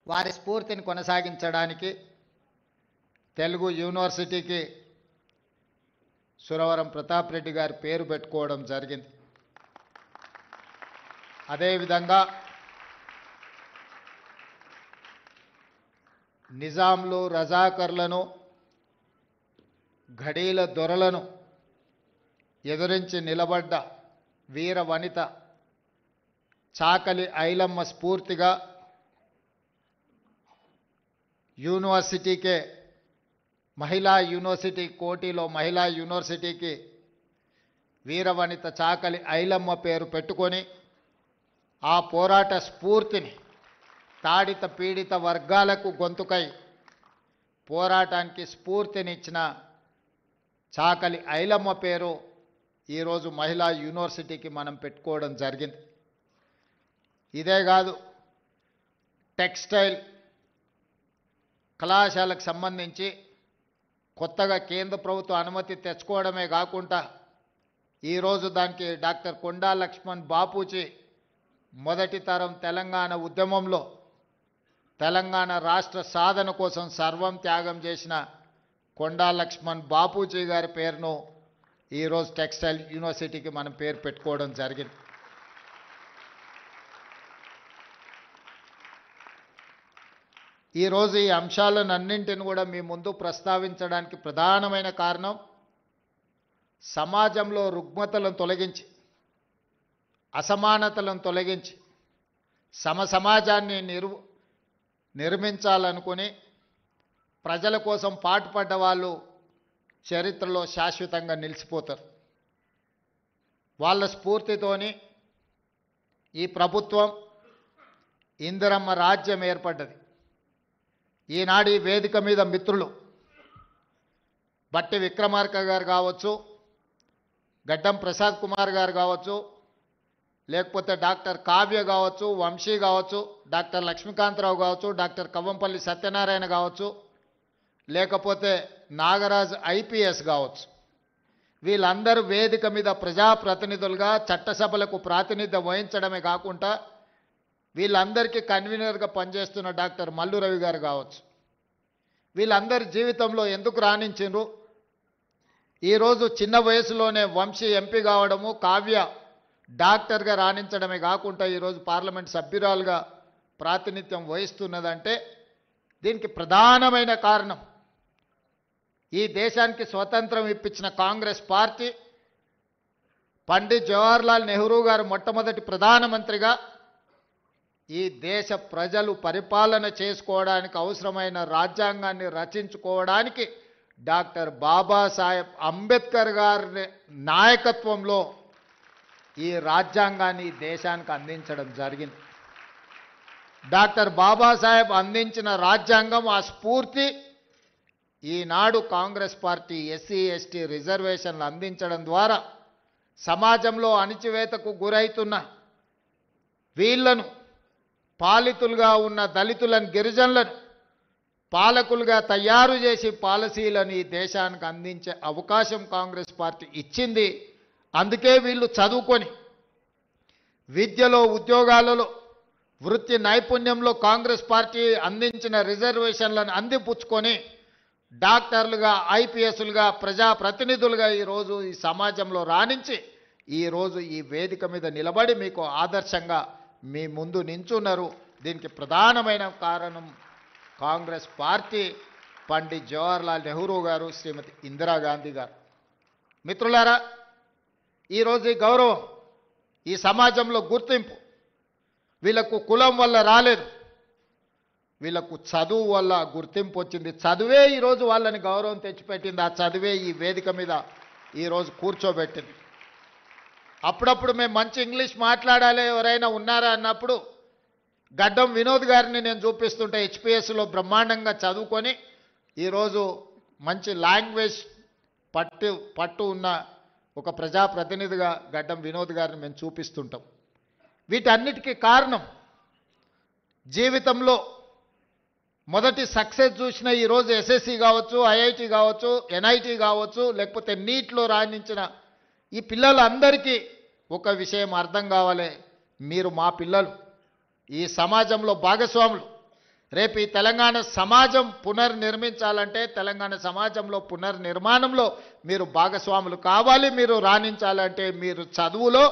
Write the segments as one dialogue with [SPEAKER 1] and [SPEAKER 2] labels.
[SPEAKER 1] వారి స్ఫూర్తిని కొనసాగించడానికి తెలుగు యూనివర్సిటీకి సురవరం ప్రతాప్ రెడ్డి గారి పేరు పెట్టుకోవడం జరిగింది. అదేవిధంగా నిజాంలు రజాకర్లను ఘడీల దొరలను ఎదురించి నిలబడ్డ వీర వనిత చాకలి ఐలమ్మ స్ఫూర్తిగా యూనివర్సిటీకే మహిళా యూనివర్సిటీ కోటిలో మహిళా యూనివర్సిటీకి వీరవనిత చాకలి ఐలమ్మ పేరు పెట్టుకొని ఆ పోరాట స్ఫూర్తిని తాడిత పీడిత వర్గాలకు గొంతుకై పోరాటానికి స్ఫూర్తినిచ్చిన చాకలి ఐలమ్మ పేరు ఈరోజు మహిళా యూనివర్సిటీకి మనం పెట్టుకోవడం జరిగింది. ఇదే కాదు, టెక్స్టైల్ కళాశాలకు సంబంధించి కొత్తగా కేంద్ర ప్రభుత్వం అనుమతి తెచ్చుకోవడమే కాకుండా ఈరోజు దానికి డాక్టర్ కొండా లక్ష్మణ్ బాపూజీ మొదటి తరం తెలంగాణ ఉద్యమంలో తెలంగాణ రాష్ట్ర సాధన కోసం సర్వం త్యాగం చేసిన కొండా లక్ష్మణ్ బాపూజీ గారి పేరును ఈరోజు టెక్స్టైల్ యూనివర్సిటీకి మనం పేరు పెట్టుకోవడం జరిగింది. ఈరోజు ఈ అంశాలన్నింటిని కూడా మీ ముందు ప్రస్తావించడానికి ప్రధానమైన కారణం సమాజంలో రుగ్మతలను తొలగించి అసమానతలను తొలగించి సమాజాన్ని నిర్మించాలనుకుని ప్రజల కోసం పాటుపడ్డ వాళ్ళు చరిత్రలో శాశ్వతంగా నిలిచిపోతారు. వాళ్ళ స్ఫూర్తితోని ఈ ప్రభుత్వం ఇందిరమ్మ రాజ్యం ఏర్పడ్డది. ఈనాడు ఈ వేదిక మీద మిత్రులు బట్టి విక్రమార్క గారు కావచ్చు, గడ్డం ప్రసాద్ కుమార్ గారు కావచ్చు, లేకపోతే డాక్టర్ కావ్య కావచ్చు, వంశీ కావచ్చు, డాక్టర్ లక్ష్మీకాంతరావు కావచ్చు, డాక్టర్ కవ్వంపల్లి సత్యనారాయణ కావచ్చు, లేకపోతే నాగరాజ్ ఐపీఎస్ కావచ్చు, వీళ్ళందరూ వేదిక మీద ప్రజాప్రతినిధులుగా చట్టసభలకు ప్రాతినిధ్యం వహించడమే కాకుండా వీళ్ళందరికీ కన్వీనర్గా పనిచేస్తున్న డాక్టర్ మల్లు రవి గారు కావచ్చు, వీళ్ళందరి జీవితంలో ఎందుకు రాణించిండ్రు? ఈరోజు చిన్న వయసులోనే వంశీ ఎంపీ కావడము, కావ్య డాక్టర్గా రాణించడమే కాకుండా ఈరోజు పార్లమెంట్ సభ్యురాలుగా ప్రాతినిధ్యం వహిస్తున్నదంటే దీనికి ప్రధానమైన కారణం ఈ దేశానికి స్వతంత్రం ఇప్పించిన కాంగ్రెస్ పార్టీ, పండిత్ జవహర్లాల్ నెహ్రూ గారు మొట్టమొదటి ప్రధానమంత్రిగా ఈ దేశ ప్రజలు పరిపాలన చేసుకోవడానికి అవసరమైన రాజ్యాంగాన్ని రచించుకోవడానికి డాక్టర్ బాబాసాహెబ్ అంబేద్కర్ గారి నాయకత్వంలో ఈ రాజ్యాంగాన్ని దేశానికి అందించడం జరిగింది. డాక్టర్ బాబాసాహెబ్ అందించిన రాజ్యాంగం, ఆ స్ఫూర్తి ఈనాడు కాంగ్రెస్ పార్టీ ఎస్సీ ఎస్టీ రిజర్వేషన్లు అందించడం ద్వారా సమాజంలో అణిచివేతకు గురైతున్న వీళ్లను, పాలితులుగా ఉన్న దళితులను, గిరిజనులను పాలకులుగా తయారు చేసి పాలసీలను ఈ దేశానికి అందించే అవకాశం కాంగ్రెస్ పార్టీ ఇచ్చింది. అందుకే వీళ్ళు చదువుకొని విద్యలో, ఉద్యోగాలలో, వృత్తి నైపుణ్యంలో కాంగ్రెస్ పార్టీ అందించిన రిజర్వేషన్లను అందిపుచ్చుకొని డాక్టర్లుగా, ఐపీఎస్లుగా, ప్రజాప్రతినిధులుగా ఈరోజు ఈ సమాజంలో రాణించి ఈరోజు ఈ వేదిక మీద నిలబడి మీకు ఆదర్శంగా మీ ముందు నించున్నారు. దీనికి ప్రధానమైన కారణం కాంగ్రెస్ పార్టీ, పండిత్ జవహర్లాల్ నెహ్రూ గారు, శ్రీమతి ఇందిరాగాంధీ గారు. మిత్రులారా, ఈరోజు ఈ గౌరవం, ఈ సమాజంలో గుర్తింపు వీళ్ళకు కులం వల్ల రాలేదు, వీళ్ళకు చదువు వల్ల గుర్తింపు వచ్చింది. చదువే ఈరోజు వాళ్ళని గౌరవం తెచ్చిపెట్టింది. ఆ చదువే ఈ వేదిక మీద ఈరోజు కూర్చోబెట్టింది. అప్పుడప్పుడు మేము మంచి ఇంగ్లీష్ మాట్లాడాలి ఎవరైనా ఉన్నారా అన్నప్పుడు గడ్డం వినోద్ గారిని నేను చూపిస్తుంటే హెచ్పిఎస్లో బ్రహ్మాండంగా చదువుకొని ఈరోజు మంచి లాంగ్వేజ్ పట్టు ఉన్న ఒక ప్రజాప్రతినిధిగా గడ్డం వినోద్ గారిని మేము చూపిస్తుంటాం. వీటన్నిటికీ కారణం జీవితంలో మొదటి సక్సెస్ చూసిన ఈరోజు ఎస్ఎస్సి కావచ్చు, ఐఐటి కావచ్చు, ఎన్ఐటి కావచ్చు, లేకపోతే నీట్లో రాణించిన ఈ పిల్లలందరికీ ఒక విషయం అర్థం కావాలి, మీరు మా పిల్లలు, ఈ సమాజంలో భాగస్వాములు, రేపు ఈ తెలంగాణ సమాజం పునర్నిర్మించాలంటే తెలంగాణ సమాజంలో పునర్నిర్మాణంలో మీరు భాగస్వాములు కావాలి. మీరు రాణించాలంటే మీరు చదువులో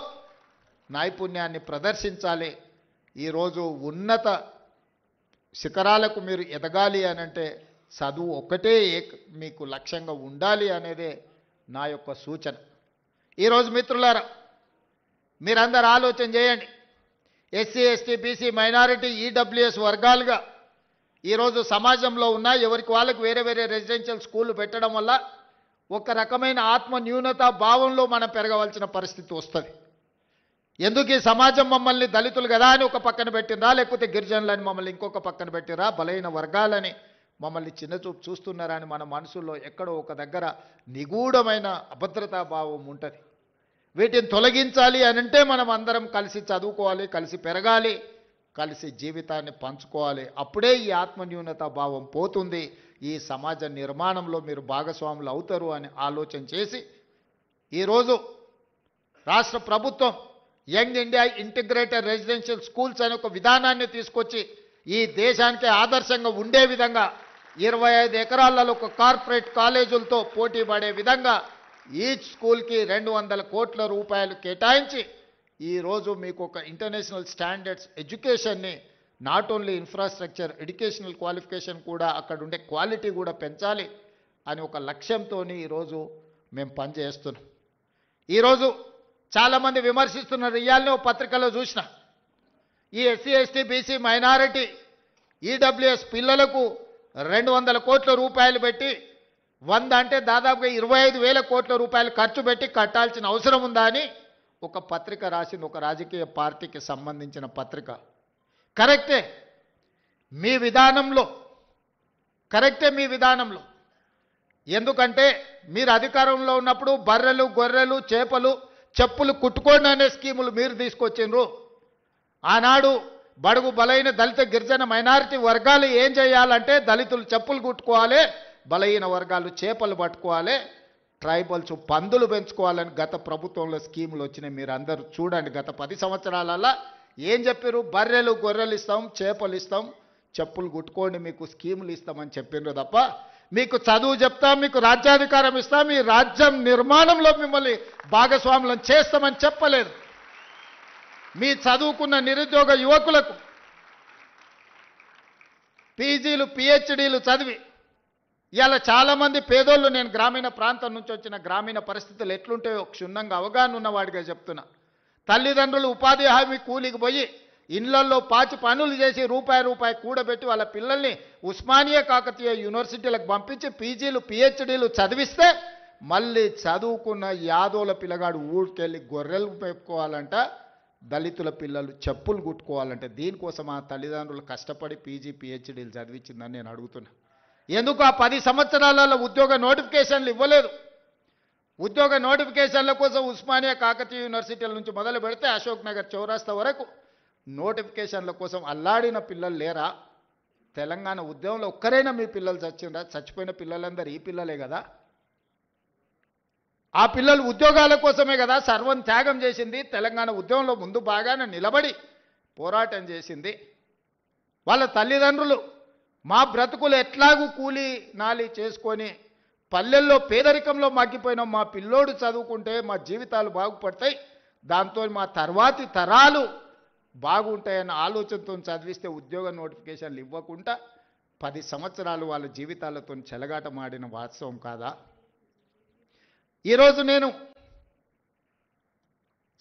[SPEAKER 1] నైపుణ్యాన్ని ప్రదర్శించాలి. ఈరోజు ఉన్నత శిఖరాలకు మీరు ఎదగాలి అనంటే చదువు ఒక్కటే మీకు లక్ష్యంగా ఉండాలి అనేదే నా యొక్క సూచన. ఈరోజు మిత్రులారా, మీరందరూ ఆలోచన చేయండి. SC, ST, BC, minority, EWS వర్గాలుగా ఈరోజు సమాజంలో ఉన్న ఎవరికి వాళ్ళకు వేరే వేరే రెసిడెన్షియల్ స్కూళ్ళు పెట్టడం వల్ల ఒక రకమైన ఆత్మ న్యూనతా భావంలో మనం పెరగవలసిన పరిస్థితి వస్తుంది. ఎందుకు ఈ సమాజం మమ్మల్ని దళితులు కదా అని ఒక పక్కన పెట్టినరా, లేకపోతే గిరిజనులని మమ్మల్ని ఇంకొక పక్కన పెట్టిరా, బలైన వర్గాలని మమ్మల్ని చిన్నచూపు చూస్తున్నారా అని మన మనసులో ఎక్కడో ఒక దగ్గర నిగూఢమైన అభద్రతా భావం ఉంటుంది. వీటిని తొలగించాలి అని అంటే మనం అందరం కలిసి చదువుకోవాలి, కలిసి పెరగాలి, కలిసి జీవితాన్ని పంచుకోవాలి. అప్పుడే ఈ ఆత్మన్యూనతా భావం పోతుంది. ఈ సమాజ నిర్మాణంలో మీరు భాగస్వాములు అవుతారు అని ఆలోచన చేసి ఈరోజు రాష్ట్ర ప్రభుత్వం young India integrated residential schools అనే ఒక విధానాన్ని తీసుకొచ్చి ఈ దేశానికి ఆదర్శంగా ఉండే విధంగా 25 ఎకరాలలో ఒక కార్పొరేట్ కాలేజీలతో పోటీ పడే విధంగా ఈచ్ స్కూల్కి 200 కోట్ల రూపాయలు కేటాయించి ఈరోజు మీకు ఒక ఇంటర్నేషనల్ స్టాండర్డ్స్ ఎడ్యుకేషన్ని not only infrastructure educational qualification కూడా అక్కడ ఉండే క్వాలిటీ కూడా పెంచాలి అని ఒక లక్ష్యంతో ఈరోజు మేము పనిచేస్తున్నాం. ఈరోజు చాలామంది విమర్శిస్తున్నారు. ఇవాళనే ఒక పత్రికలో చూసిన ఈ SC, ST, BC, minority, EWS పిల్లలకు 200 కోట్ల రూపాయలు పెట్టి 100 అంటే దాదాపుగా 25,000 కోట్ల రూపాయలు ఖర్చు పెట్టి కట్టాల్సిన అవసరం ఉందా అని ఒక పత్రిక రాసింది. ఒక రాజకీయ పార్టీకి సంబంధించిన పత్రిక. కరెక్టే మీ విధానంలో, ఎందుకంటే మీరు అధికారంలో ఉన్నప్పుడు బర్రెలు, గొర్రెలు, చేపలు, చెప్పులు కుట్టుకోండి అనే స్కీములు మీరు తీసుకొచ్చిండ్రు. ఆనాడు బడుగు బలైన దళిత గిరిజన మైనారిటీ వర్గాలు ఏం చేయాలంటే దళితులు చెప్పులు కుట్టుకోవాలి, బలహీన వర్గాలు చేపలు పట్టుకోవాలి, ట్రైబల్స్ పందులు పెంచుకోవాలని గత ప్రభుత్వంలో స్కీములు వచ్చినాయి. మీరు అందరూ చూడండి. గత 10 సంవత్సరాలలో ఏం చెప్పారు? బర్రెలు, గొర్రెలు ఇస్తాం, చేపలు ఇస్తాం, చెప్పులు కుట్టుకోండి, మీకు స్కీములు ఇస్తామని చెప్పిండ్రు తప్ప మీకు చదువు చెప్తాం, మీకు రాజ్యాధికారం ఇస్తాం, మీ రాజ్యం నిర్మాణంలో మిమ్మల్ని భాగస్వాములను చేస్తామని చెప్పలేదు. మీ చదువుకున్న నిరుద్యోగ యువకులకు పీజీలు, పిహెచ్డీలు చదివి ఇవాళ చాలామంది పేదోళ్ళు, నేను గ్రామీణ ప్రాంతం నుంచి వచ్చిన గ్రామీణ పరిస్థితులు ఎట్లుంటాయో క్షుణ్ణంగా అవగాహన ఉన్నవాడిగా చెప్తున్నా. తల్లిదండ్రులు ఉపాధి హామీ కూలికి పోయి ఇళ్లల్లో పాచి పనులు చేసి రూపాయి కూడబెట్టి వాళ్ళ పిల్లల్ని ఉస్మానియా కాకతీయ యూనివర్సిటీలకు పంపించి పీజీలు, పిహెచ్డీలు చదివిస్తే మళ్ళీ చదువుకున్న యాదోల పిల్లగాడు ఊరికెళ్ళి గొర్రెలు పెట్టుకోవాలంట, దళితుల పిల్లలు చెప్పులు కుట్టుకోవాలంటే దీనికోసం ఆ తల్లిదండ్రులు కష్టపడి పీజీ, పిహెచ్డీలు చదివించిందని నేను అడుగుతున్నా. ఎందుకు ఆ 10 సంవత్సరాలలో ఉద్యోగ నోటిఫికేషన్లు ఇవ్వలేదు? ఉద్యోగ నోటిఫికేషన్ల కోసం ఉస్మానియా కాకతీయ యూనివర్సిటీల నుంచి మొదలు పెడితే అశోక్ నగర్ చౌరాస్తా వరకు నోటిఫికేషన్ల కోసం అల్లాడిన పిల్లలు లేరా? తెలంగాణ ఉద్యమంలో ఒక్కరైనా మీ పిల్లలు చచ్చిందా? చచ్చిపోయిన పిల్లలందరూ ఈ పిల్లలే కదా. ఆ పిల్లలు ఉద్యోగాల కోసమే కదా సర్వం త్యాగం చేసింది. తెలంగాణ ఉద్యమంలో ముందు బాగానే నిలబడి పోరాటం చేసింది. వాళ్ళ తల్లిదండ్రులు మా బ్రతుకులు ఎట్లాగూ కూలి నాలి చేసుకొని పల్లెల్లో పేదరికంలో మగ్గిపోయిన మా పిల్లోడు చదువుకుంటే మా జీవితాలు బాగుపడతాయి, దాంతో మా తర్వాతి తరాలు బాగుంటాయన్న ఆలోచనతో చదివిస్తే ఉద్యోగ నోటిఫికేషన్లు ఇవ్వకుండా 10 సంవత్సరాలు వాళ్ళ జీవితాలతో చెలగాటమాడిన వాస్తవం కాదా? ఈరోజు నేను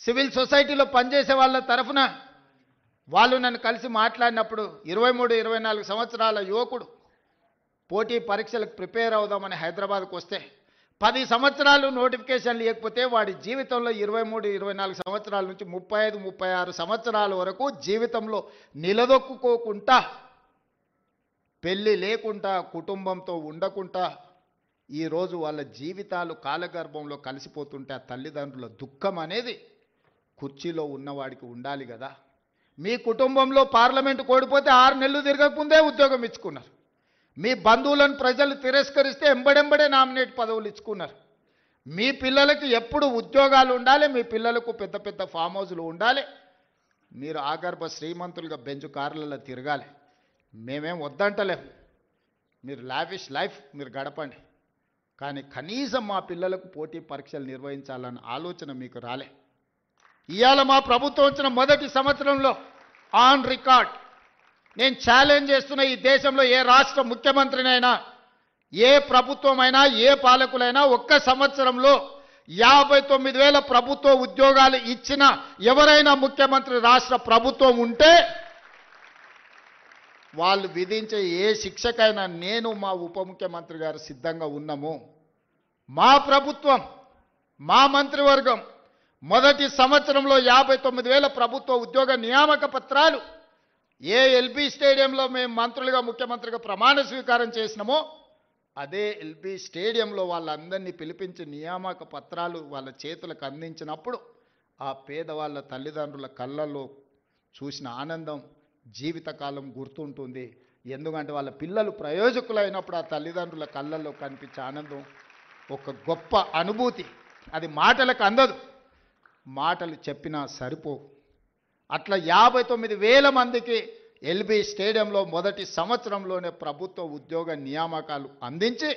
[SPEAKER 1] సివిల్ సొసైటీలో పనిచేసే వాళ్ళ తరఫున వాళ్ళు నన్ను కలిసి మాట్లాడినప్పుడు 23-24 సంవత్సరాల యువకుడు పోటీ పరీక్షలకు ప్రిపేర్ అవుదామని హైదరాబాద్కు వస్తే 10 సంవత్సరాలు నోటిఫికేషన్లు ఇవ్వకపోతే వాడి జీవితంలో 23-24 సంవత్సరాల నుంచి 35-36 సంవత్సరాల వరకు జీవితంలో నిలదొక్కుకోకుండా, పెళ్ళి లేకుండా, కుటుంబంతో ఉండకుండా ఈరోజు వాళ్ళ జీవితాలు కాలగర్భంలో కలిసిపోతుంటే ఆ తల్లిదండ్రుల దుఃఖం అనేది కుర్చీలో ఉన్నవాడికి ఉండాలి కదా. మీ కుటుంబంలో పార్లమెంటు కోడిపోతే 6 నెలలు తిరగకముందే ఉద్యోగం ఇచ్చుకున్నారు. మీ బంధువులను ప్రజలు తిరస్కరిస్తే ఎంబడెంబడే నామినేట్ పదవులు ఇచ్చుకున్నారు. మీ పిల్లలకి ఎప్పుడు ఉద్యోగాలు ఉండాలి, మీ పిల్లలకు పెద్ద పెద్ద ఫామ్ హౌస్లు ఉండాలి, మీరు ఆగర్భ శ్రీమంతులుగా బెంచ్ కార్లలో తిరగాలి. మేమేం వద్దంటలేం, మీరు లావిష్ లైఫ్ మీరు గడపండి, కానీ కనీసం మా పిల్లలకు పోటీ పరీక్షలు నిర్వహించాలన్న ఆలోచన మీకు రాలే. ఇవాళ మా ప్రభుత్వం వచ్చిన మొదటి సంవత్సరంలో ఆన్ రికార్డ్ నేను ఛాలెంజ్ చేస్తున్న, ఈ దేశంలో ఏ రాష్ట్ర ముఖ్యమంత్రినైనా, ఏ ప్రభుత్వమైనా, ఏ పాలకులైనా ఒక్క సంవత్సరంలో 59,000 ప్రభుత్వ ఉద్యోగాలు ఇచ్చిన ఎవరైనా ముఖ్యమంత్రి రాష్ట్ర ప్రభుత్వం ఉంటే వాళ్ళు విధించే ఏ శిక్షకైనా నేను మా ఉప ముఖ్యమంత్రి గారు సిద్ధంగా ఉన్నాము. మా ప్రభుత్వం, మా మంత్రివర్గం మొదటి సంవత్సరంలో 59,000 ప్రభుత్వ ఉద్యోగ నియామక పత్రాలు ఏ ఎల్బీ స్టేడియంలో మేము మంత్రులుగా ముఖ్యమంత్రిగా ప్రమాణ స్వీకారం చేసినామో అదే ఎల్బీ స్టేడియంలో వాళ్ళందరినీ పిలిపించి నియామక పత్రాలు వాళ్ళ చేతులకు అందించినప్పుడు ఆ పేదవాళ్ళ తల్లిదండ్రుల కళ్ళల్లో చూసిన ఆనందం జీవితకాలం గుర్తుంటుంది. ఎందుకంటే వాళ్ళ పిల్లలు ప్రయోజకులైనప్పుడు ఆ తల్లిదండ్రుల కళ్ళల్లో కనిపించే ఆనందం ఒక గొప్ప అనుభూతి. అది మాటలకు అందదు, మాటలు చెప్పినా సరిపోవు. అట్లా 59,000 మందికి ఎల్బీ స్టేడియంలో మొదటి సంవత్సరంలోనే ప్రభుత్వ ఉద్యోగ నియామకాలు అందించి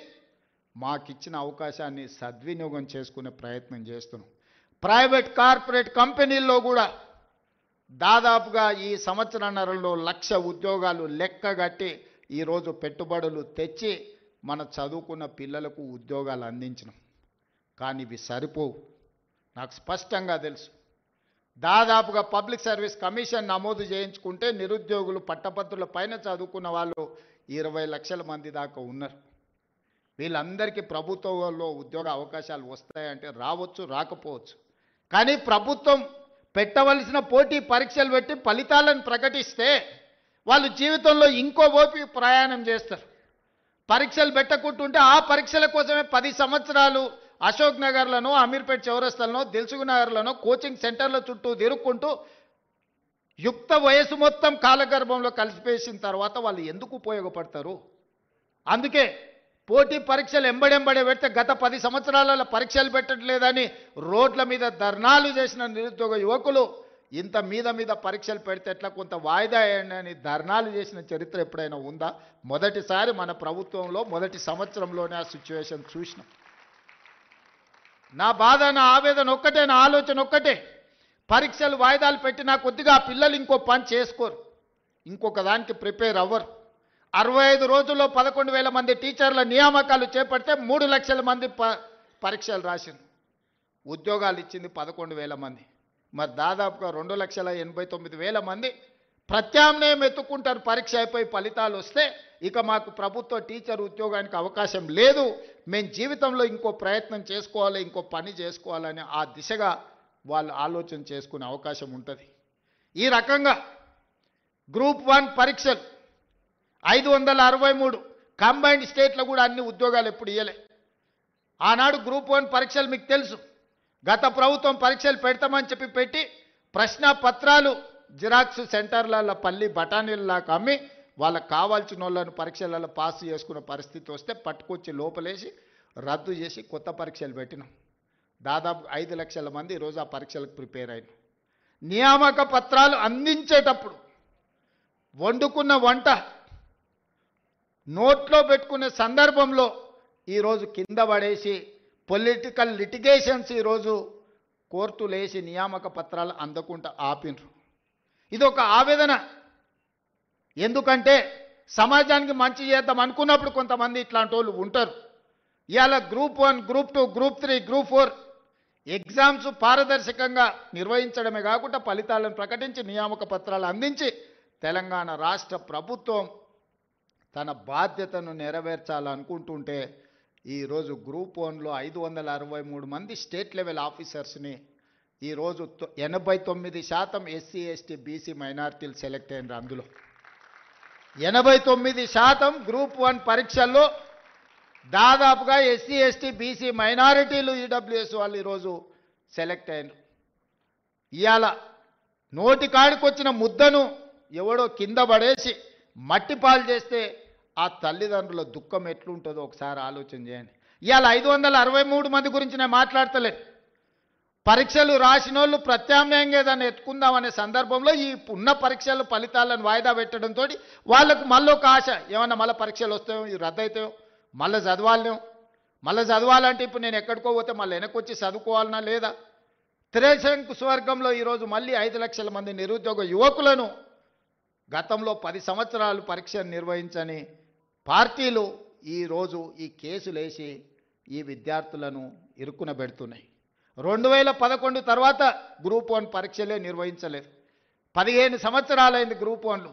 [SPEAKER 1] మాకిచ్చిన అవకాశాన్ని సద్వినియోగం చేసుకునే ప్రయత్నం చేస్తున్నాం. ప్రైవేట్ కార్పొరేట్ కంపెనీల్లో కూడా దాదాపుగా ఈ సంవత్సరన్నరలో 1,00,000 ఉద్యోగాలు లెక్కగట్టి ఈరోజు పెట్టుబడులు తెచ్చి మన చదువుకున్న పిల్లలకు ఉద్యోగాలు అందించినాం. కానీ ఇవి సరిపోవు, నాకు స్పష్టంగా తెలుసు. దాదాపుగా పబ్లిక్ సర్వీస్ కమిషన్ నమోదు చేయించుకుంటే నిరుద్యోగులు పట్టభద్రుల పైన చదువుకున్న వాళ్ళు 20 లక్షల మంది దాకా ఉన్నారు. వీళ్ళందరికీ ప్రభుత్వంలో ఉద్యోగ అవకాశాలు వస్తాయంటే రావచ్చు, రాకపోవచ్చు. కానీ ప్రభుత్వం పెట్టవలసిన పోటీ పరీక్షలు పెట్టి ఫలితాలను ప్రకటిస్తే వాళ్ళు జీవితంలో ఇంకో ఓపి ప్రయాణం చేస్తారు. పరీక్షలు పెట్టకుంటుంటే ఆ పరీక్షల కోసమే 10 సంవత్సరాలు అశోక్ నగర్లను, అమీర్పేట్ చౌరస్తాలను, దిల్సుఖ్ నగర్లను కోచింగ్ సెంటర్ల చుట్టూ తిరుక్కుంటూ యుక్త వయసు మొత్తం కాలగర్భంలో కలిసిపేసిన తర్వాత వాళ్ళు ఎందుకు ఉపయోగపడతారు? అందుకే పోటీ పరీక్షలు ఎంబడెంబడే పెడితే గత 10 సంవత్సరాల పరీక్షలు పెట్టట్లేదని రోడ్ల మీద ధర్నాలు చేసిన నిరుద్యోగ యువకులు ఇంత మీద పరీక్షలు పెడితే ఎట్లా, కొంత వాయిదా వేయండి అని ధర్నాలు చేసిన చరిత్ర ఎప్పుడైనా ఉందా? మొదటిసారి మన ప్రభుత్వంలో మొదటి సంవత్సరంలోనే ఆ సిచ్యువేషన్ చూసినాం. నా బాధ, నా ఆవేదన ఒక్కటే, నా ఆలోచన ఒక్కటే, పరీక్షలు వాయిదాలు పెట్టినా కొద్దిగా ఆ పిల్లలు ఇంకో పని చేసుకోరు, ఇంకొక దానికి ప్రిపేర్ అవ్వరు. 65 రోజుల్లో 11,000 మంది టీచర్ల నియామకాలు చేపడితే 3 లక్షల మంది పరీక్షలు రాసింది, ఉద్యోగాలు ఇచ్చింది 11,000 మంది. మరి దాదాపుగా 2,89,000 మంది ప్రత్యామ్నాయం ఎత్తుకుంటారు. పరీక్ష అయిపోయి ఫలితాలు వస్తే ఇక మాకు ప్రభుత్వ టీచర్ ఉద్యోగానికి అవకాశం లేదు, మేము జీవితంలో ఇంకో ప్రయత్నం చేసుకోవాలి, ఇంకో పని చేసుకోవాలని ఆ దిశగా వాళ్ళు ఆలోచన చేసుకునే అవకాశం ఉంటుంది. ఈ రకంగా గ్రూప్ 1 పరీక్షలు 563 కంబైన్డ్ స్టేట్లో కూడా అన్ని ఉద్యోగాలు ఎప్పుడు ఇవ్వలే. ఆనాడు గ్రూప్ 1 పరీక్షలు మీకు తెలుసు, గత ప్రభుత్వం పరీక్షలు పెడతామని చెప్పి పెట్టి ప్రశ్న పత్రాలు జిరాక్స్ సెంటర్లలో పల్లి బఠానీలలాగా అమ్మి వాళ్ళకు కావాల్సిన వాళ్ళను పరీక్షలలో పాస్ చేసుకున్న పరిస్థితి వస్తే పట్టుకొచ్చి లోపలేసి రద్దు చేసి కొత్త పరీక్షలు పెట్టినాం. దాదాపు 5 లక్షల మంది ఈరోజు ఆ పరీక్షలకు ప్రిపేర్ అయినారు. నియామక పత్రాలు అందించేటప్పుడు వండుకున్న వంట నోట్లో పెట్టుకునే సందర్భంలో ఈరోజు కింద పడేసి పొలిటికల్ లిటిగేషన్స్ ఈరోజు కోర్టులు వేసి నియామక పత్రాలు అందకుండా ఆపినరు. ఇది ఒక ఆవేదన. ఎందుకంటే సమాజానికి మంచి చేద్దాం అనుకున్నప్పుడు కొంతమంది ఇట్లాంటి వాళ్ళు ఉంటారు. ఇవాళ group 1, group 2, group 3, group 4 exams పారదర్శకంగా నిర్వహించడమే కాకుండా ఫలితాలను ప్రకటించి నియామక పత్రాలు అందించి తెలంగాణ రాష్ట్ర ప్రభుత్వం తన బాధ్యతను నెరవేర్చాలనుకుంటుంటే ఈరోజు గ్రూప్ 1లో 563 మంది స్టేట్ లెవెల్ ఆఫీసర్స్ని ఈరోజు 89% ఎస్సీ ఎస్టీ బీసీ మైనారిటీలు సెలెక్ట్ అయినారు. అందులో 89% గ్రూప్ 1 పరీక్షల్లో దాదాపుగా ఎస్సీ ఎస్టీ బీసీ మైనారిటీలు ఈడబ్ల్యూఎస్ వాళ్ళు ఈరోజు సెలెక్ట్ అయినారు. ఇవాళ నోటి కాడికొచ్చిన ముద్దను ఎవడో కింద పడేసి మట్టి పాలు చేస్తే ఆ తల్లిదండ్రుల దుఃఖం ఎట్లుంటుందో ఒకసారి ఆలోచన చేయండి. ఇవాళ 563 మంది గురించి నేను మాట్లాడతలేదు. పరీక్షలు రాసిన వాళ్ళు ప్రత్యామ్నాయంగా ఏదైనా ఎత్తుకుందామనే సందర్భంలో ఈ ఉన్న పరీక్షల ఫలితాలను వాయిదా పెట్టడంతో వాళ్ళకు మళ్ళీ ఒక ఆశ, ఏమన్నా మళ్ళీ పరీక్షలు వస్తాయో ఇవి రద్దయితాయో మళ్ళీ చదవాలేం, మళ్ళీ చదవాలంటే ఇప్పుడు నేను ఎక్కడికో పోతే మళ్ళీ వెనకొచ్చి చదువుకోవాలన్నా లేదా? త్రిశంకు స్వర్గంలో ఈరోజు మళ్ళీ 5 లక్షల మంది నిరుద్యోగ యువకులను గతంలో 10 సంవత్సరాలు పరీక్ష నిర్వహించని పార్టీలు ఈరోజు ఈ కేసులు వేసి ఈ విద్యార్థులను ఇరుక్కున పెడుతున్నాయి. 2011 తర్వాత గ్రూప్ 1 పరీక్షలే నిర్వహించలేదు. 15 సంవత్సరాలైంది గ్రూప్ 1లు.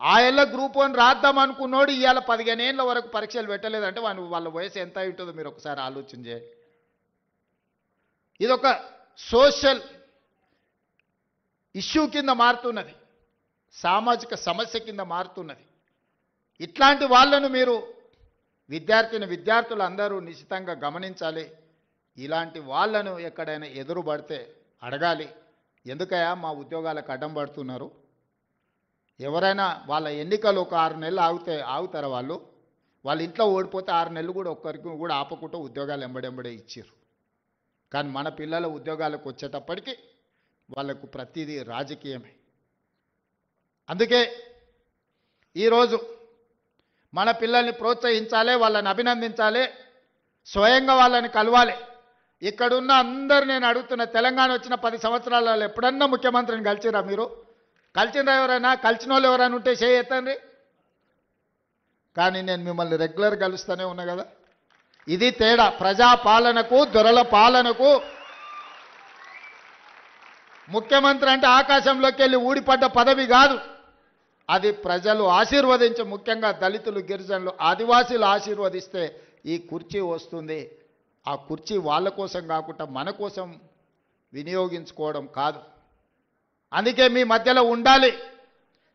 [SPEAKER 1] ఆ ఏళ్ళ గ్రూప్ 1 రాద్దాం అనుకున్నోడు ఇవాళ 15 ఏళ్ళ వరకు పరీక్షలు పెట్టలేదంటే వాళ్ళ వయసు ఎంత ఉంటుందో మీరు ఒకసారి ఆలోచన చేయండి. ఇదొక సోషల్ ఇష్యూ కింద మారుతున్నది, సామాజిక సమస్య కింద మారుతున్నది. ఇట్లాంటి వాళ్ళను మీరు విద్యార్థులు అందరూ నిశ్చితంగా గమనించాలి. ఇలాంటి వాళ్ళను ఎక్కడైనా ఎదురుపడితే అడగాలి, ఎందుకయ్యా మా ఉద్యోగాలకు అడ్డం పడుతున్నారు? ఎవరైనా వాళ్ళ ఎన్నికలు ఒక 6 నెలలు ఆగుతారా? వాళ్ళ ఇంట్లో ఓడిపోతే 6 నెలలు కూడా ఒక్కరికి కూడా ఆపకుండా ఉద్యోగాలు ఎంబడెంబడే ఇచ్చారు. కానీ మన పిల్లల ఉద్యోగాలకు వచ్చేటప్పటికి వాళ్ళకు ప్రతిదీ రాజకీయమే. అందుకే ఈరోజు మన పిల్లల్ని ప్రోత్సహించాలి, వాళ్ళని అభినందించాలి, స్వయంగా వాళ్ళని కలవాలి. ఇక్కడున్న అందరు నేను అడుగుతున్న, తెలంగాణ వచ్చిన 10 సంవత్సరాలలో ఎప్పుడన్నా ముఖ్యమంత్రిని కలిసిరా? మీరు కలిసిరా? ఎవరైనా కలిసిన వాళ్ళు ఎవరైనా ఉంటే చేయొద్దండి. కానీ నేను మిమ్మల్ని రెగ్యులర్ కలుస్తూనే ఉన్నా కదా. ఇది తేడా. ప్రజాపాలనకు దొరల పాలనకు. ముఖ్యమంత్రి అంటే ఆకాశంలోకి వెళ్ళి ఊడిపడ్డ పదవి కాదు, అది ప్రజలు ఆశీర్వదించి, ముఖ్యంగా దళితులు, గిరిజనులు, ఆదివాసీలు ఆశీర్వదిస్తే ఈ కుర్చీ వస్తుంది. ఆ కుర్చీ వాళ్ళ కోసం కాకుండా మన కోసం వినియోగించుకోవడం కాదు. అందుకే మీ మధ్యలో ఉండాలి,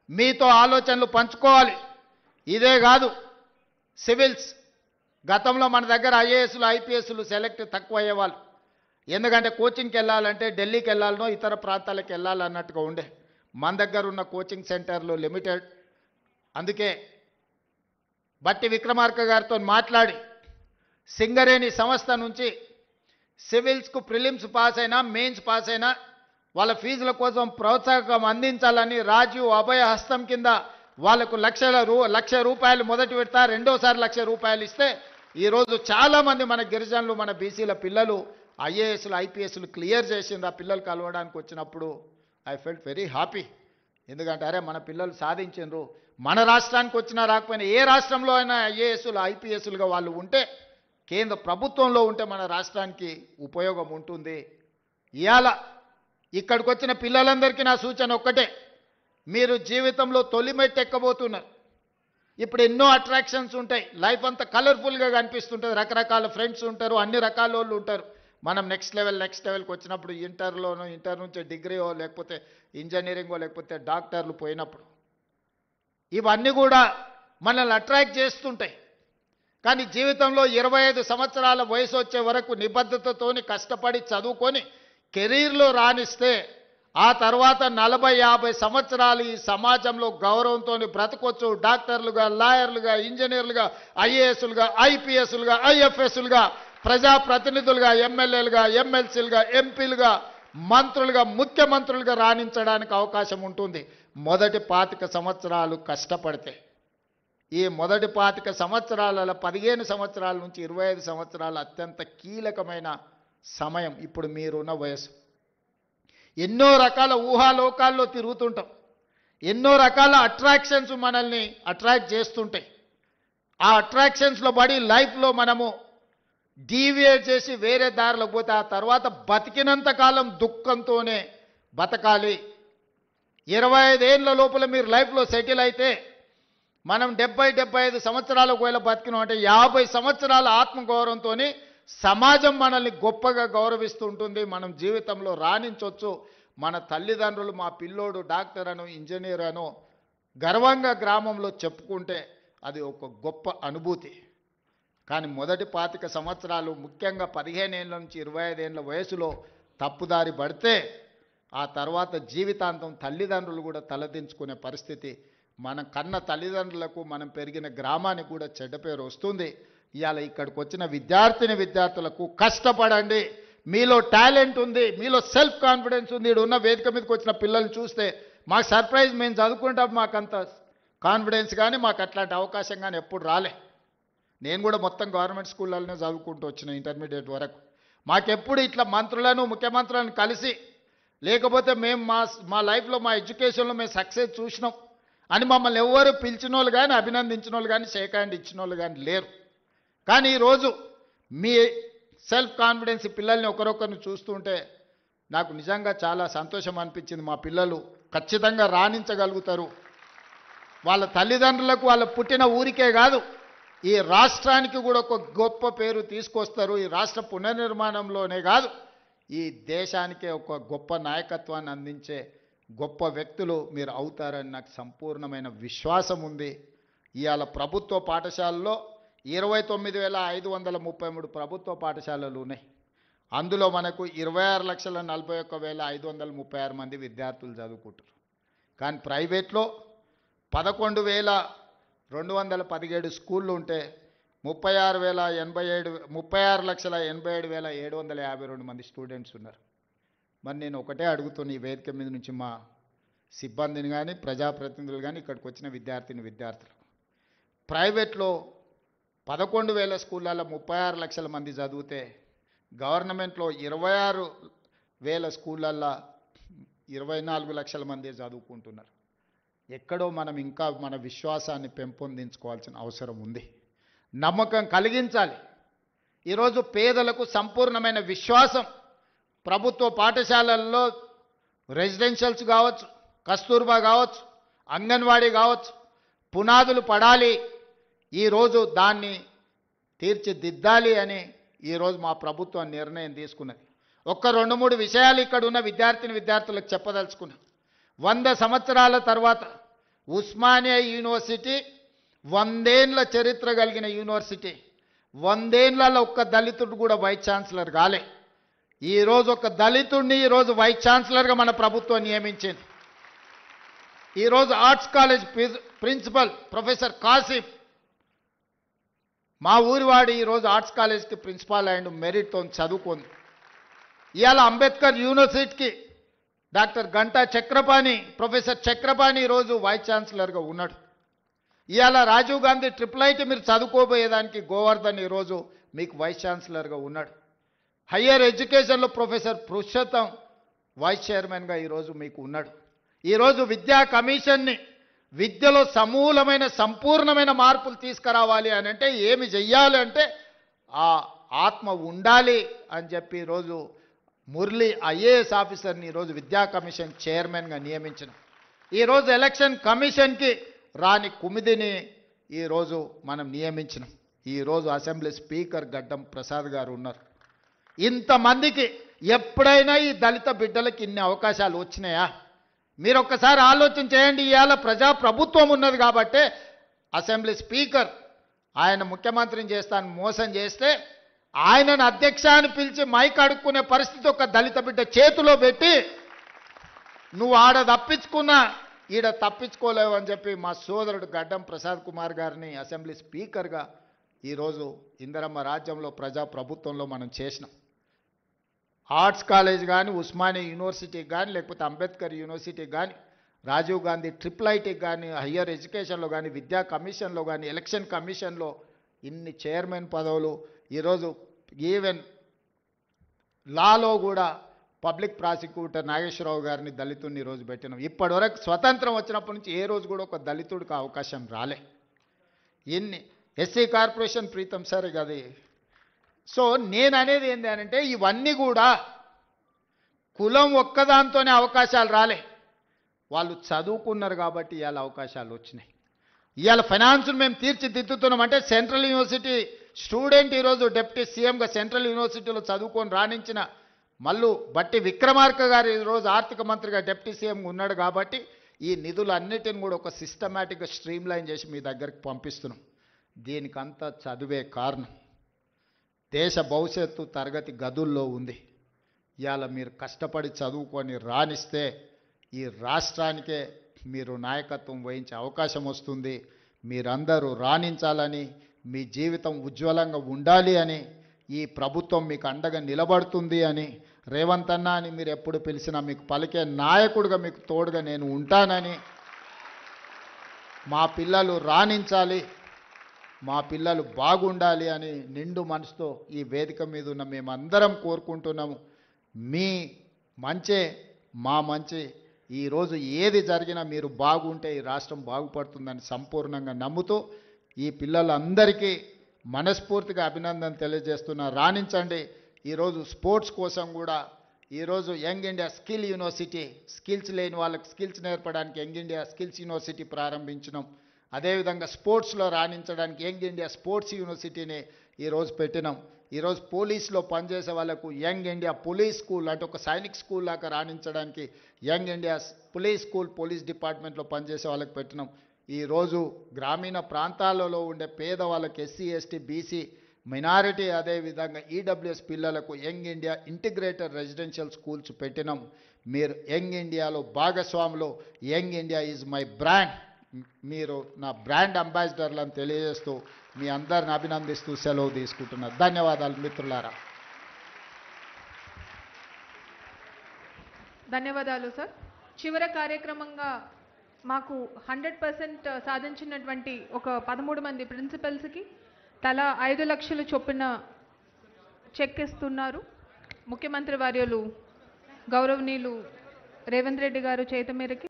[SPEAKER 1] మీతో ఆలోచనలు పంచుకోవాలి. ఇదే కాదు, సివిల్స్ గతంలో మన దగ్గర ఐఏఎస్లు ఐపీఎస్లు సెలెక్ట్ తక్కువ అయ్యేవాళ్ళు. ఎందుకంటే కోచింగ్కి వెళ్ళాలంటే ఢిల్లీకి వెళ్ళాలనో ఇతర ప్రాంతాలకు వెళ్ళాలన్నట్టుగా ఉండే. మన దగ్గర ఉన్న కోచింగ్ సెంటర్లు లిమిటెడ్. అందుకే బట్టి విక్రమార్క గారితో మాట్లాడి సింగరేణి సంస్థ నుంచి సివిల్స్కు ప్రిలిమ్స్ పాస్ అయినా మెయిన్స్ పాస్ అయినా వాళ్ళ ఫీజుల కోసం ప్రోత్సాహకం అందించాలని రాజీవ్ అభయ హస్తం కింద వాళ్ళకు లక్ష రూపాయలు మొదటి విడత, రెండోసారి ₹1,00,000 ఇస్తే ఈరోజు చాలామంది మన గిరిజనులు, మన బీసీల పిల్లలు ఐఏఎస్లు ఐపీఎస్లు క్లియర్ చేసింది. ఆ పిల్లలు కలవడానికి వచ్చినప్పుడు ఐ ఫెల్ట్ వెరీ హ్యాపీ. ఎందుకంటే అరే మన పిల్లలు సాధించారు. మన రాష్ట్రానికి వచ్చినా రాకపోయినా ఏ రాష్ట్రంలో అయినా ఐఏఎస్లు ఐపీఎస్లుగా వాళ్ళు ఉంటే, కేంద్ర ప్రభుత్వంలో ఉంటే మన రాష్ట్రానికి ఉపయోగం ఉంటుంది. ఇవాళ ఇక్కడికి వచ్చిన పిల్లలందరికీ నా సూచన ఒక్కటే, మీరు జీవితంలో తొలి మెట్టు ఎక్కబోతున్నారు. ఇప్పుడు ఎన్నో అట్రాక్షన్స్ ఉంటాయి, లైఫ్ అంతా కలర్ఫుల్గా కనిపిస్తుంటుంది, రకరకాల ఫ్రెండ్స్ ఉంటారు, అన్ని రకాల వాళ్ళు ఉంటారు. మనం నెక్స్ట్ లెవెల్కి వచ్చినప్పుడు ఇంటర్ నుంచి డిగ్రీయో లేకపోతే ఇంజనీరింగో లేకపోతే డాక్టర్లు పోయినప్పుడు ఇవన్నీ కూడా మనల్ని అట్రాక్ట్ చేస్తుంటాయి. కానీ జీవితంలో 25 సంవత్సరాల వయసు వచ్చే వరకు నిబద్ధతతోని కష్టపడి చదువుకొని కెరీర్లో రాణిస్తే ఆ తర్వాత 40-50 సంవత్సరాలు ఈ సమాజంలో గౌరవంతో బ్రతకొచ్చు. డాక్టర్లుగా, లాయర్లుగా, ఇంజనీర్లుగా, ఐఏఎస్లుగా, ఐపీఎస్లుగా, ఐఎఫ్ఎస్లుగా, ప్రజాప్రతినిధులుగా, ఎమ్మెల్యేలుగా, ఎమ్మెల్సీలుగా, ఎంపీలుగా, మంత్రులుగా, ముఖ్యమంత్రులుగా రాణించడానికి అవకాశం ఉంటుంది మొదటి 25 సంవత్సరాలు కష్టపడితే. ఈ మొదటి 25 సంవత్సరాలలో 15 సంవత్సరాల నుంచి 25 సంవత్సరాలు అత్యంత కీలకమైన సమయం. ఇప్పుడు మీరున్న వయసు. ఎన్నో రకాల ఊహాలోకాల్లో తిరుగుతుంటాం, ఎన్నో రకాల అట్రాక్షన్స్ మనల్ని అట్రాక్ట్ చేస్తుంటాయి. ఆ అట్రాక్షన్స్లో పడి లైఫ్లో మనము డీవియేట్ చేసి వేరే దారిలోకి పోతే ఆ తర్వాత బతికినంత కాలం దుఃఖంతోనే బతకాలి. 25 ఏళ్ళ లోపల మీరు లైఫ్లో సెటిల్ అయితే మనం 70-75 సంవత్సరాలు ఒకవేళ బతికినాం అంటే 50 సంవత్సరాల ఆత్మగౌరవంతో సమాజం మనల్ని గొప్పగా గౌరవిస్తూ ఉంటుంది. మనం జీవితంలో రాణించవచ్చు. మన తల్లిదండ్రులు మా పిల్లోడు డాక్టర్ అనో ఇంజనీర్ అనో గర్వంగా గ్రామంలో చెప్పుకుంటే అది ఒక గొప్ప అనుభూతి. కానీ మొదటి 25 సంవత్సరాలు, ముఖ్యంగా 15 ఏళ్ళ నుంచి 25 ఏళ్ళ వయసులో తప్పుదారి పడితే ఆ తర్వాత జీవితాంతం తల్లిదండ్రులు కూడా తలదించుకునే పరిస్థితి. మనం కన్న తల్లిదండ్రులకు, మనం పెరిగిన గ్రామానికి కూడా చెడ్డ పేరు వస్తుంది. ఇవాళ ఇక్కడికి వచ్చిన విద్యార్థులకు కష్టపడండి, మీలో టాలెంట్ ఉంది, మీలో సెల్ఫ్ కాన్ఫిడెన్స్ ఉంది. ఇక్కడ ఉన్న వేదిక మీదకి వచ్చిన పిల్లల్ని చూస్తే మాకు సర్ప్రైజ్. మేము చదువుకుంటాం, మాకు అంత కాన్ఫిడెన్స్ కానీ మాకు అట్లాంటి అవకాశం కానీ ఎప్పుడు రాలే. నేను కూడా మొత్తం గవర్నమెంట్ స్కూళ్ళలోనే చదువుకుంటూ వచ్చిన ఇంటర్మీడియట్ వరకు. మాకెప్పుడు ఇట్లా మంత్రులను ముఖ్యమంత్రులను కలిసి లేకపోతే మేము మా లైఫ్లో మా ఎడ్యుకేషన్లో మేము సక్సెస్ చూసినాం అని మమ్మల్ని ఎవరు పిలిచిన వాళ్ళు కానీ అభినందించిన వాళ్ళు కానీ షేక్ హ్యాండ్ ఇచ్చిన వాళ్ళు కానీ లేరు. కానీ ఈరోజు మీ సెల్ఫ్ కాన్ఫిడెన్స్ పిల్లల్ని ఒకరొకరిని చూస్తుంటే నాకు నిజంగా చాలా సంతోషం అనిపించింది. మా పిల్లలు ఖచ్చితంగా రాణించగలుగుతారు. వాళ్ళ తల్లిదండ్రులకు వాళ్ళ పుట్టిన ఊరికే కాదు, ఈ రాష్ట్రానికి కూడా ఒక గొప్ప పేరు తీసుకొస్తారు. ఈ రాష్ట్ర పునర్నిర్మాణంలోనే కాదు, ఈ దేశానికే ఒక గొప్ప నాయకత్వాన్ని అందించే గొప్ప వ్యక్తులు మీరు అవుతారని నాకు సంపూర్ణమైన విశ్వాసం ఉంది. ఇవాళ ప్రభుత్వ పాఠశాలలో 29,533 ప్రభుత్వ పాఠశాలలు ఉన్నాయి. అందులో మనకు 26,41,536 మంది విద్యార్థులు చదువుకుంటారు. కానీ ప్రైవేట్లో 11,217 స్కూళ్ళు ఉంటే 36,87,752 మంది స్టూడెంట్స్ ఉన్నారు. మరి నేను ఒకటే అడుగుతున్నా ఈ వేదిక మీద నుంచి మా సిబ్బందిని కానీ ప్రజాప్రతినిధులు కానీ ఇక్కడికి వచ్చిన విద్యార్థులు, ప్రైవేట్లో 11,000 స్కూళ్ళల్లో 36 లక్షల మంది చదివితే గవర్నమెంట్లో 26,000 స్కూళ్ళల్లో 24 లక్షల మంది చదువుకుంటున్నారు. ఎక్కడో మనం ఇంకా మన విశ్వాసాన్ని పెంపొందించుకోవాల్సిన అవసరం ఉంది. నమ్మకం కలిగించాలి. ఈరోజు పేదలకు సంపూర్ణమైన విశ్వాసం ప్రభుత్వ పాఠశాలల్లో రెసిడెన్షియల్స్ కావచ్చు, కస్తూర్బా కావచ్చు, అంగన్వాడీ కావచ్చు, పునాదులు పడాలి. ఈరోజు దాన్ని తీర్చిదిద్దాలి అని ఈరోజు మా ప్రభుత్వం నిర్ణయం తీసుకున్నది. ఒక్క 2-3 విషయాలు ఇక్కడ ఉన్న విద్యార్థులకు చెప్పదలుచుకున్నా. 100 సంవత్సరాల తర్వాత ఉస్మానియా యూనివర్సిటీ 100 ఏళ్ల చరిత్ర కలిగిన యూనివర్సిటీ, 100 ఏళ్లలో ఒక్క దళితుడు కూడా వైస్ ఛాన్సలర్ కాలే. ఈరోజు ఒక దళితుడిని ఈరోజు వైస్ ఛాన్సలర్గా మన ప్రభుత్వం నియమించింది. ఈరోజు arts college principal professor Kasim మా ఊరివాడు ఈరోజు ఆర్ట్స్ కాలేజ్కి ప్రిన్సిపాల్ అయ్యిండు, మెరిట్తో చదువుకుంది. ఇవాళ అంబేద్కర్ యూనివర్సిటీకి డాక్టర్ గంటా చక్రపాణి, ప్రొఫెసర్ చక్రపాణి ఈరోజు వైస్ ఛాన్సలర్గా ఉన్నాడు. ఇవాళ రాజీవ్ గాంధీ IIIT మీరు చదువుకోబోయేదానికి గోవర్ధన్ ఈరోజు మీకు వైస్ ఛాన్సలర్గా ఉన్నాడు. హయ్యర్ ఎడ్యుకేషన్లో ప్రొఫెసర్ పురుషోత్తం వైస్ చైర్మన్గా ఈరోజు మీకు ఉన్నాడు. ఈరోజు విద్యా కమిషన్ని విద్యలో సమూలమైన సంపూర్ణమైన మార్పులు తీసుకురావాలి అని అంటే ఏమి చెయ్యాలి అంటే ఆ ఆత్మ ఉండాలి అని చెప్పి ఈరోజు మురళి IAS ఆఫీసర్ని ఈరోజు విద్యా కమిషన్ చైర్మన్గా నియమించిన. ఈరోజు ఎలక్షన్ కమిషన్కి రాని కుమిదిని ఈరోజు మనం నియమించినాం. ఈరోజు అసెంబ్లీ స్పీకర్ గడ్డం ప్రసాద్ గారు ఉన్నారు. ఇంతమందికి ఎప్పుడైనా ఈ దళిత బిడ్డలకి ఇన్ని అవకాశాలు వచ్చినాయా? మీరు ఒక్కసారి ఆలోచన చేయండి. ఇవాళ ప్రజాప్రభుత్వం ఉన్నది కాబట్టే అసెంబ్లీ స్పీకర్ ఆయన ముఖ్యమంత్రిని చేస్తాను మోసం చేస్తే ఆయనను అధ్యక్ష అని పిలిచి మైక్ అడుక్కునే పరిస్థితి ఒక దళిత బిడ్డ చేతిలో పెట్టి నువ్వు ఆడ తప్పించుకున్నా ఈడ తప్పించుకోలేవు అని చెప్పి మా సోదరుడు గడ్డం ప్రసాద్ కుమార్ గారిని అసెంబ్లీ స్పీకర్గా ఈరోజు ఇందిరమ్మ రాజ్యంలో ప్రజాప్రభుత్వంలో మనం చేసినాం. ఆర్ట్స్ కాలేజ్ కానీ, ఉస్మానియా యూనివర్సిటీకి కానీ, లేకపోతే అంబేద్కర్ యూనివర్సిటీకి కానీ, రాజీవ్ గాంధీ IIITకి కానీ, హయ్యర్ ఎడ్యుకేషన్లో కానీ, విద్యా కమిషన్లో కానీ, ఎలక్షన్ కమిషన్లో ఇన్ని చైర్మన్ పదవులు. ఈరోజు ఈవెన్ లాలో కూడా పబ్లిక్ ప్రాసిక్యూటర్ నాగేశ్వరరావు గారిని దళితుడిని ఈరోజు పెట్టినాం. ఇప్పటివరకు స్వతంత్రం వచ్చినప్పటి నుంచి ఏ రోజు కూడా ఒక దళితుడికి అవకాశం రాలే. ఇన్ని ఎస్సీ కార్పొరేషన్ ప్రీతం సార్ అది. సో నేను అనేది ఏంటి అంటే ఇవన్నీ కూడా కులం ఒక్కదాంతోనే అవకాశాలు రాలే, వాళ్ళు చదువుకున్నారు కాబట్టి ఇవాళ అవకాశాలు వచ్చినాయి. ఇవాళ ఫైనాన్స్ను మేము తీర్చిదిద్దుతున్నాం అంటే సెంట్రల్ యూనివర్సిటీ స్టూడెంట్ ఈరోజు డిప్యూటీ సీఎంగా సెంట్రల్ యూనివర్సిటీలో చదువుకొని రాణించిన మల్లు బట్టి విక్రమార్క గారు ఈరోజు ఆర్థిక మంత్రిగా డిప్యూటీ సీఎంగా ఉన్నాడు కాబట్టి ఈ నిధులన్నిటిని కూడా ఒక సిస్టమేటిక్గా స్ట్రీమ్లైన్ చేసి మీ దగ్గరికి పంపిస్తున్నాం. దీనికంతా చదువే కారణం. దేశ భవిష్యత్తు తరగతి గదుల్లో ఉంది. ఇవాళ మీరు కష్టపడి చదువుకొని రాణిస్తే ఈ రాష్ట్రానికే మీరు నాయకత్వం వహించే అవకాశం వస్తుంది. మీరందరూ రాణించాలని, మీ జీవితం ఉజ్వలంగా ఉండాలి అని ఈ ప్రభుత్వం మీకు అండగా నిలబడుతుంది అని, రేవంత్ అన్న అని మీరు ఎప్పుడు పిలిచినా మీకు పలికే నాయకుడిగా మీకు తోడుగా నేను ఉంటానని, మా పిల్లలు రాణించాలి, మా పిల్లలు బాగుండాలి అని నిండు మనసుతో ఈ వేదిక మీద ఉన్న మేమందరం కోరుకుంటున్నాము. మీ మంచే మా మంచి. ఈరోజు ఏది జరిగినా మీరు బాగుంటే ఈ రాష్ట్రం బాగుపడుతుందని సంపూర్ణంగా నమ్ముతూ ఈ పిల్లలందరికీ మనస్ఫూర్తిగా అభినందన తెలియజేస్తున్నా. రాణించండి. ఈరోజు స్పోర్ట్స్ కోసం కూడా ఈరోజు young India skill university, skills లేని వాళ్ళకి స్కిల్స్ నేర్పడానికి యంగ్ ఇండియా స్కిల్స్ యూనివర్సిటీ ప్రారంభించినాం. అదేవిధంగా స్పోర్ట్స్లో రాణించడానికి యంగ్ ఇండియా స్పోర్ట్స్ యూనివర్సిటీని ఈరోజు పెట్టినాం. ఈరోజు పోలీసులో పనిచేసే వాళ్ళకు యంగ్ ఇండియా పోలీస్ స్కూల్, అంటే ఒక సైనిక్ స్కూల్ లాగా రాణించడానికి young India police school, police డిపార్ట్మెంట్లో పనిచేసే వాళ్ళకి పెట్టినాం. ఈరోజు గ్రామీణ ప్రాంతాలలో ఉండే పేదవాళ్ళకి, ఎస్సీ ఎస్టీ బీసీ మైనారిటీ, అదేవిధంగా ఈడబ్ల్యూఎస్ పిల్లలకు young India integrated residential schools పెట్టినాం. మీరు యంగ్ ఇండియాలో భాగస్వాములు. Young India is my brand. మీరు నా బ్రాండ్ అంబాసిడర్లను తెలియజేస్తూ మీ అందరిని అభినందిస్తూ సెలవు తీసుకుంటున్నా. ధన్యవాదాలు మిత్రులారా.
[SPEAKER 2] ధన్యవాదాలు సార్. చివరి కార్యక్రమంగా మాకు 100% సాధించినటువంటి ఒక 13 మంది ప్రిన్సిపల్స్కి తలా 5 లక్షలు చొప్పున చెక్ ఇస్తున్నారు. ముఖ్యమంత్రి వర్యులు గౌరవనీయులు రేవంత్ రెడ్డి గారు చేత మేరకి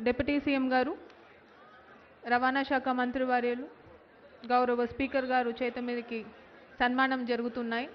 [SPEAKER 2] డిప్యూటీ సీఎం గారు, రవాణా శాఖ మంత్రి వర్యులు గౌరవ స్పీకర్ గారు చేత మీదకి సన్మానం జరుగుతున్నాయి.